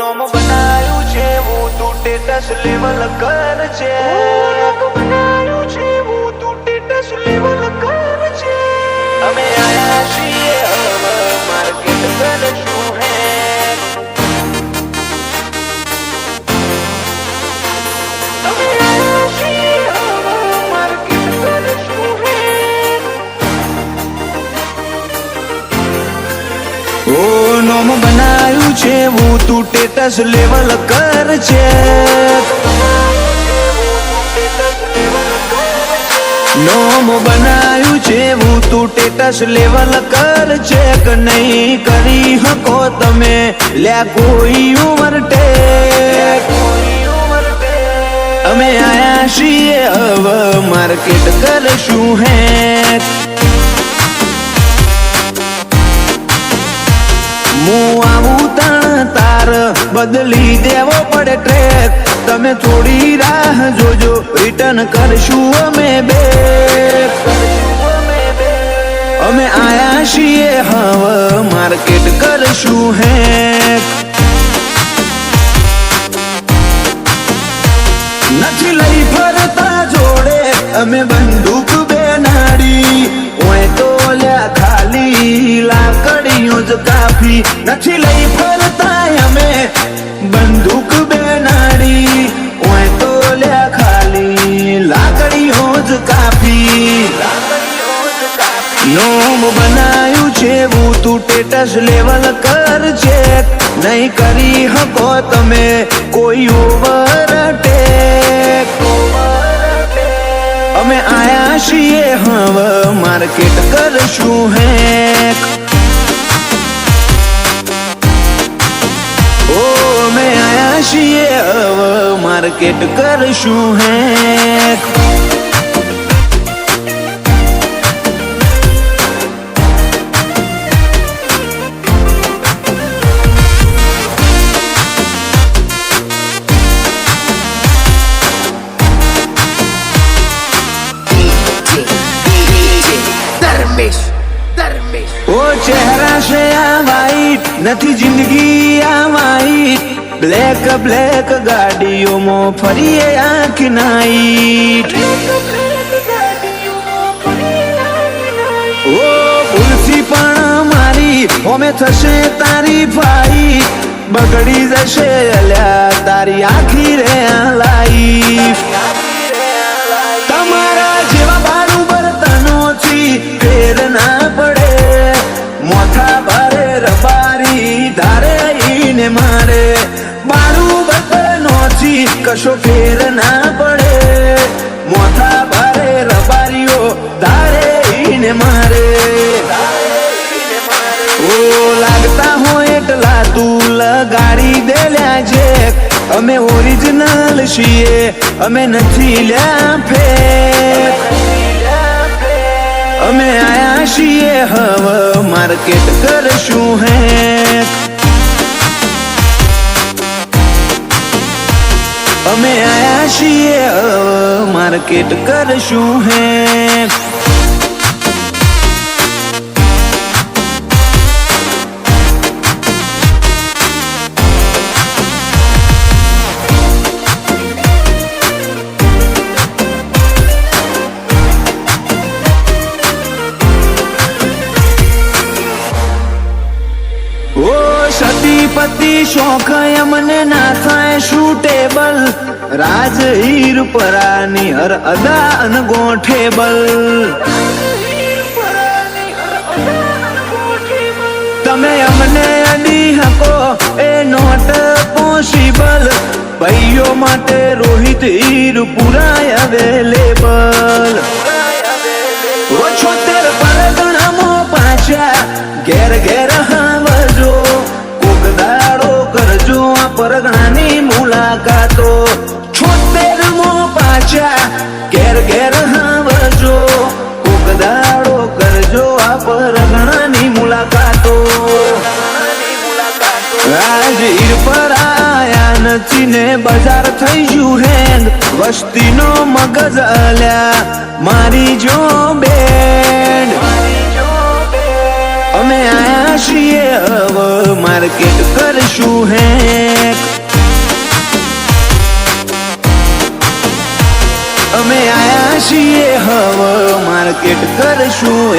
નોમ બનાયું છે હું તું સ્ટેટસ લેવલ કર છે બનાયું છે હું તું સ્ટેટસ લેવલ કર છે અમે આયા છીએ હવે માર્કેટ કરશું હે અમે આયા છીએ હવે માર્કેટ કરશું હે ઓ નોમ બનાયું છે હું તું સ્ટેટસ લેવલ કર છે નોમ બનાયું છે હું તું સ્ટેટસ લેવલ કર છે કે નહીં કરી હકો તમે લ્યા કોઈ ઉમરટેક અમે આયા છીએ હવે માર્કેટ કરશું હે હું આવું તણ તાર બદલી દેવો પડે ટ્રેક તમે થોડી રાહ જોજો રિટર્ન કરશું અમે બેક અમે આયા છીએ હવે માર્કેટ કરશું હે નથી લઈ ફરતા જોડે અમે બંદૂક બેનાડી ઓય તો લ્યા ખાલી લાકડીઓ જ કાફી નથી લઈ ફરતા અમે બંદૂક બેનાડી ઓય તો લ્યા ખાલી લાકડીઓ જ કાફી નોમ બનાયું છે હું તું સ્ટેટસ લેવલ કર છે નહીં કરી હકો તમે કોઈ ઓવરટેક અમે આયા છીએ હવે માર્કેટ કરશું હે ઓ અમે આયા છીએ હવે માર્કેટ કરશું હે ઓ ચહેરા છે આ વાઈટ નથી જિંદગી આ વાઈટ બ્લેક બ્લેક ગાડીઓમાં ફરીએ આંખ નાઈટ ઓ ભૂલથી પણ મારી હોમે થશે તારી ફાઈટ બગડી જશે અલ્યા તારી આખી રે આ લાઈફ તમારા જેવા બારું બર્તનોથી ફેર ના પડે મોથા ભારે રબારી ધારે ઈને મારે બારું બર્તનોથી કશો ફેર ના પડે મોથા ભારે રબારીઓ ધારે ઈને મારે ઓ લાગતા હોય એટલા તું લગાડી દે લ્યા છે અમે ઓરિજિનલ છીએ અમે નથી લ્યા ફેક અમે આયા છીએ હવે માર્કેટ કરશું હે અમે આયા છીએ હવે માર્કેટ કરશું હે સતીપતિ શોખ અમને ના થાય શૂટેબલ રાજ હીર પરાની હર અદા અનગોઠેબલ તમે અમને અડી હકો એ નોટ પોસિબલ ભાઈઓ માટે રોહિત હીર પુરાય અવેલેબલ 76 પરગણામાં પાછા ઘેર ઘેર હાવજો દાડો કરજો આ પરગણાની મુલાકાતો 76 પાછા ઘેર ઘેર હાવજો કોક દાડો કરજો આ પરગણાની મુલાકાતો હાજીર પર આયા નથી ને બજાર થઈ ગયું હેંગ વસ્તીનો મગજ અલ્યા મારી જો બેન્ડ અમે આયા છીએ હવે માર્કેટ કરશું હે અમે આયા છીએ હવે માર્કેટ કરશું